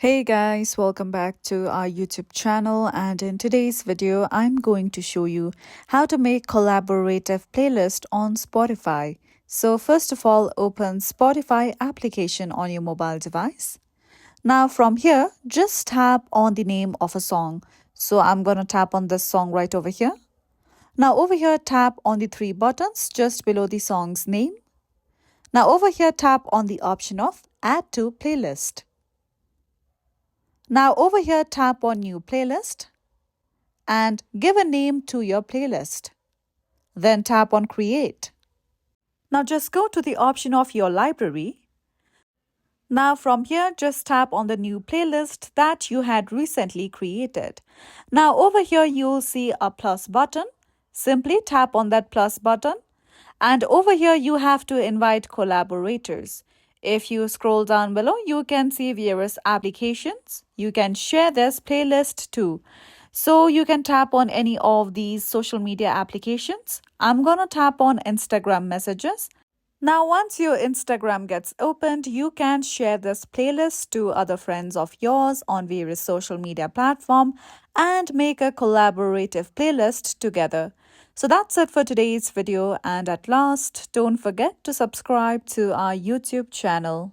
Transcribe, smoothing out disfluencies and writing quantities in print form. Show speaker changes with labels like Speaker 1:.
Speaker 1: Hey guys, welcome back to our YouTube channel, and in today's video I'm going to show you how to make collaborative playlist on Spotify. So first of all, open Spotify application on your mobile device. Now from here, just tap on the name of a song. So I'm going to tap on this song right over here. Now over here, tap on the three buttons just below the song's name. Now over here, tap on the option of Add to Playlist. Now over here, tap on New Playlist and give a name to your playlist. Then tap on Create. Now just go to the option of your library. Now from here, just tap on the new playlist that you had recently created. Now over here, you'll see a plus button. Simply tap on that plus button. And over here, you have to invite collaborators. If you scroll down below, you can see various applications. You can share this playlist too. So you can tap on any of these social media applications. I'm going to tap on Instagram messages. Now, once your Instagram gets opened, you can share this playlist to other friends of yours on various social media platforms and make a collaborative playlist together. So that's it for today's video, and at last, don't forget to subscribe to our YouTube channel.